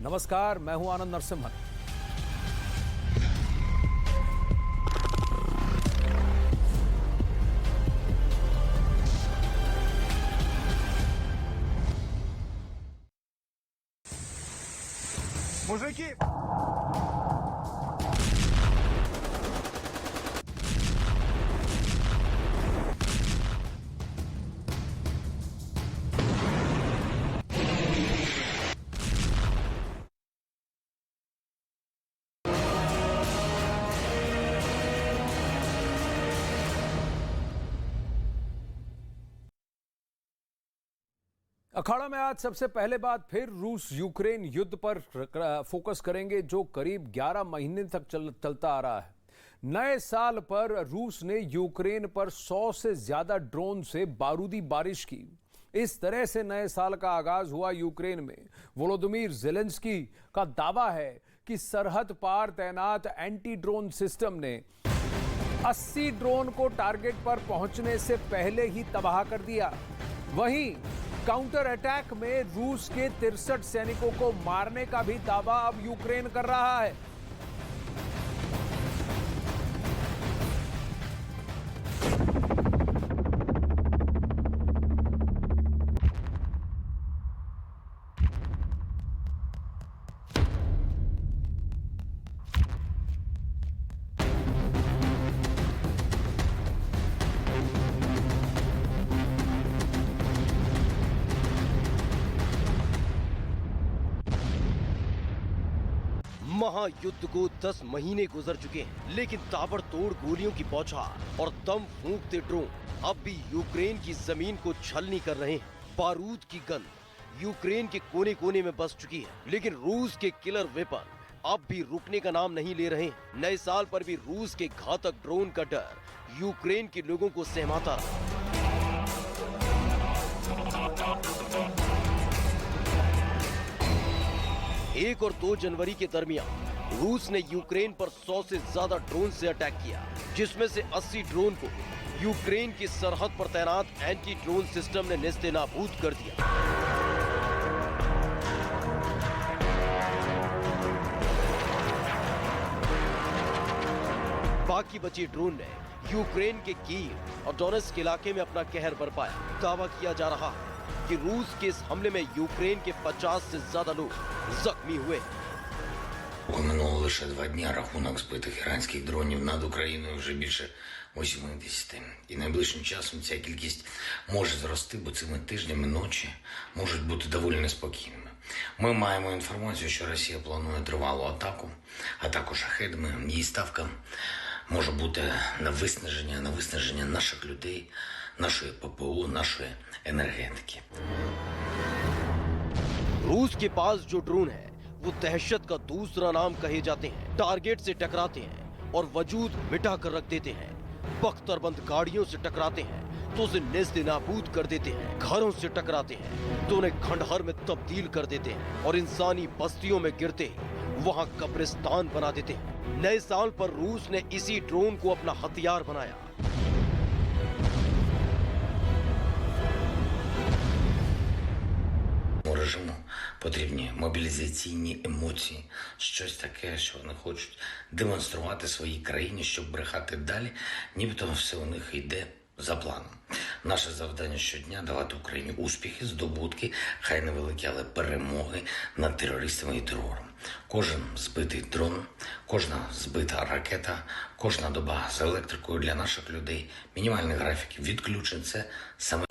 नमस्कार, मैं हूं आनंद नरसिम्हन। Мужики! अखाड़ा में आज सबसे पहले बात फिर रूस यूक्रेन युद्ध पर फोकस करेंगे, जो करीब 11 महीने तक चलता आ रहा है। नए साल पर रूस ने यूक्रेन पर 100 से ज्यादा ड्रोन से बारूदी बारिश की। इस तरह से नए साल का आगाज हुआ यूक्रेन में। वोलोदिमीर ज़ेलेंस्की का दावा है कि सरहद पार तैनात एंटी ड्रोन सिस्टम ने 80 ड्रोन को टारगेट पर पहुंचने से पहले ही तबाह कर दिया। वहीं काउंटर अटैक में रूस के 63 सैनिकों को मारने का भी दावा अब यूक्रेन कर रहा है। महायुद्ध को 10 महीने गुजर चुके हैं, लेकिन ताबड़तोड़ गोलियों की बौछार और दम फूंकते ड्रोन अब भी यूक्रेन की जमीन को छलनी कर रहे हैं। बारूद की गंध यूक्रेन के कोने कोने में बस चुकी है, लेकिन रूस के किलर वेपन अब भी रुकने का नाम नहीं ले रहे हैं। नए साल पर भी रूस के घातक ड्रोन का डर यूक्रेन के लोगों को सहमाता रहा। एक और 2 जनवरी के दरमियान रूस ने यूक्रेन पर 100 से ज्यादा ड्रोन से अटैक किया, जिसमें से 80 ड्रोन को यूक्रेन की सरहद पर तैनात एंटी ड्रोन सिस्टम ने नेस्तनाबूद कर दिया। बाकी बचे ड्रोन ने यूक्रेन के कीव और डोनेट्स्क इलाके में अपना कहर बरपाया। दावा किया जा रहा है कि रूस के इस हमले में यूक्रेन के 50 से ज्यादा लोग जख्मी हुए। Минуло лише 2 дні, рахунок збитих іранських дронів над Україною вже більше 80. І найближчим часом ця кількість може зрости, бо цими тижнями ночі можуть бути доволі неспокійними. Ми маємо інформацію, що Росія планує тривалу атаку шахедами. Її ставка може бути на виснаження наших людей, нашої ППО, нашої енергетики. रूस के पास जो ड्रोन है वो दहशत का दूसरा नाम कहे जाते हैं। टारगेट से टकराते हैं और वजूद मिटा कर रख देते हैं। बख्तरबंद गाड़ियों से टकराते हैं तो उसे नेस्तनाबूद कर देते हैं। घरों से टकराते हैं तो उन्हें खंडहर में तब्दील कर देते हैं और इंसानी बस्तियों में गिरते ही वहां कब्रिस्तान बना देते हैं। नए साल पर रूस ने इसी ड्रोन को अपना हथियार बनाया। Режиму потрібні мобілізаційні емоції, щось таке, що вони хочуть демонструвати своїй країні, щоб брехати далі, нібито все у них йде за планом. Наше завдання щодня – давати Україні успіхи, здобутки, хай невеликі, але перемоги над терористами і терором. Кожен збитий дрон, кожна збита ракета, кожна доба з електрикою для наших людей, мінімальний графік відключень – це саме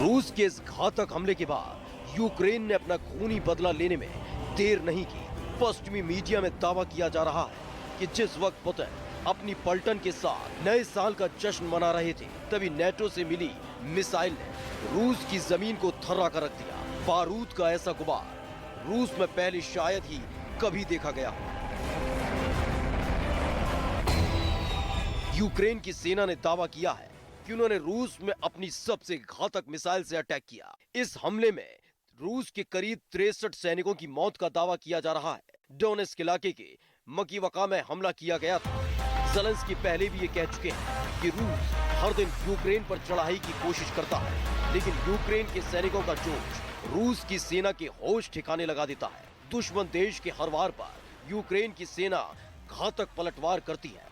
रूस के इस घातक हमले के बाद यूक्रेन ने अपना खूनी बदला लेने में देर नहीं की। पश्चिमी मीडिया में दावा किया जा रहा है कि जिस वक्त पुतिन अपनी पलटन के साथ नए साल का जश्न मना रहे थे, तभी नेटो से मिली मिसाइल ने रूस की जमीन को थर्रा कर रख दिया। बारूद का ऐसा गुबार रूस में पहले शायद ही कभी देखा गया। यूक्रेन की सेना ने दावा किया है कि उन्होंने रूस में अपनी सबसे घातक मिसाइल से अटैक किया। इस हमले में रूस के करीब 63 सैनिकों की मौत का दावा किया जा रहा है। डोनेट्स्क इलाके के मकीवका में हमला किया गया था। ज़ेलेंस्की पहले भी ये कह चुके हैं कि रूस हर दिन यूक्रेन पर चढ़ाई की कोशिश करता है। लेकिन यूक्रेन के सैनिकों का जोश रूस की सेना के होश ठिकाने लगा देता है। दुश्मन देश के हर वार पर यूक्रेन की सेना घातक पलटवार करती है।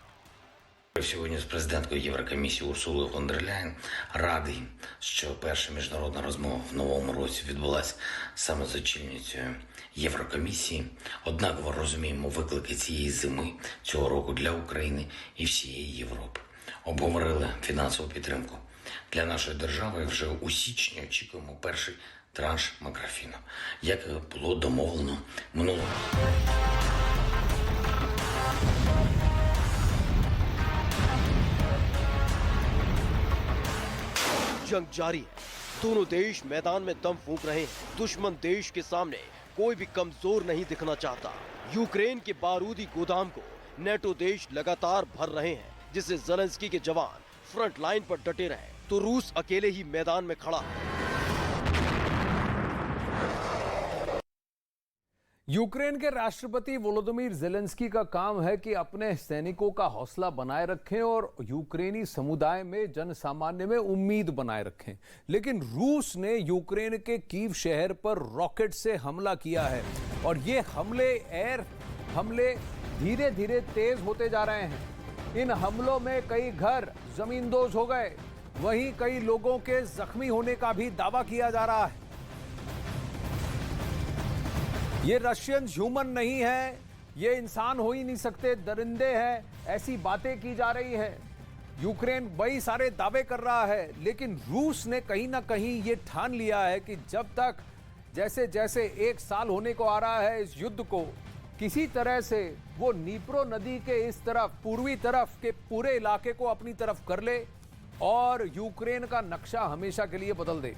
Сьогодні з президенткою Єврокомісії Урсулою фон дер Ляєн радий, що перша міжнародна розмова в новому році відбулася саме з очільницею Єврокомісії. Однаково розуміємо виклики цієї зими, цього року для України і всієї Європи. Обговорили фінансову підтримку. Для нашої держави вже у січні очікуємо перший транш макрофіну, як було домовлено минулого року. जंग जारी है। दोनों देश मैदान में दम फूंक रहे हैं। दुश्मन देश के सामने कोई भी कमजोर नहीं दिखना चाहता। यूक्रेन के बारूदी गोदाम को नेटो देश लगातार भर रहे हैं, जिससे ज़ेलेंस्की के जवान फ्रंट लाइन पर डटे रहे तो रूस अकेले ही मैदान में खड़ा है। यूक्रेन के राष्ट्रपति वोलोदिमीर ज़ेलेंस्की का काम है कि अपने सैनिकों का हौसला बनाए रखें और यूक्रेनी समुदाय में जनसामान्य में उम्मीद बनाए रखें। लेकिन रूस ने यूक्रेन के कीव शहर पर रॉकेट से हमला किया है और ये एयर हमले धीरे धीरे तेज होते जा रहे हैं। इन हमलों में कई घर जमींदोज हो गए, वहीं कई लोगों के जख्मी होने का भी दावा किया जा रहा है। ये रशियंस ह्यूमन नहीं है, ये इंसान हो ही नहीं सकते, दरिंदे हैं, ऐसी बातें की जा रही है। यूक्रेन बड़ी सारे दावे कर रहा है, लेकिन रूस ने कहीं ना कहीं ये ठान लिया है कि जब तक जैसे जैसे 1 साल होने को आ रहा है इस युद्ध को, किसी तरह से वो नीप्रो नदी के इस तरफ पूर्वी तरफ के पूरे इलाके को अपनी तरफ कर ले और यूक्रेन का नक्शा हमेशा के लिए बदल दे।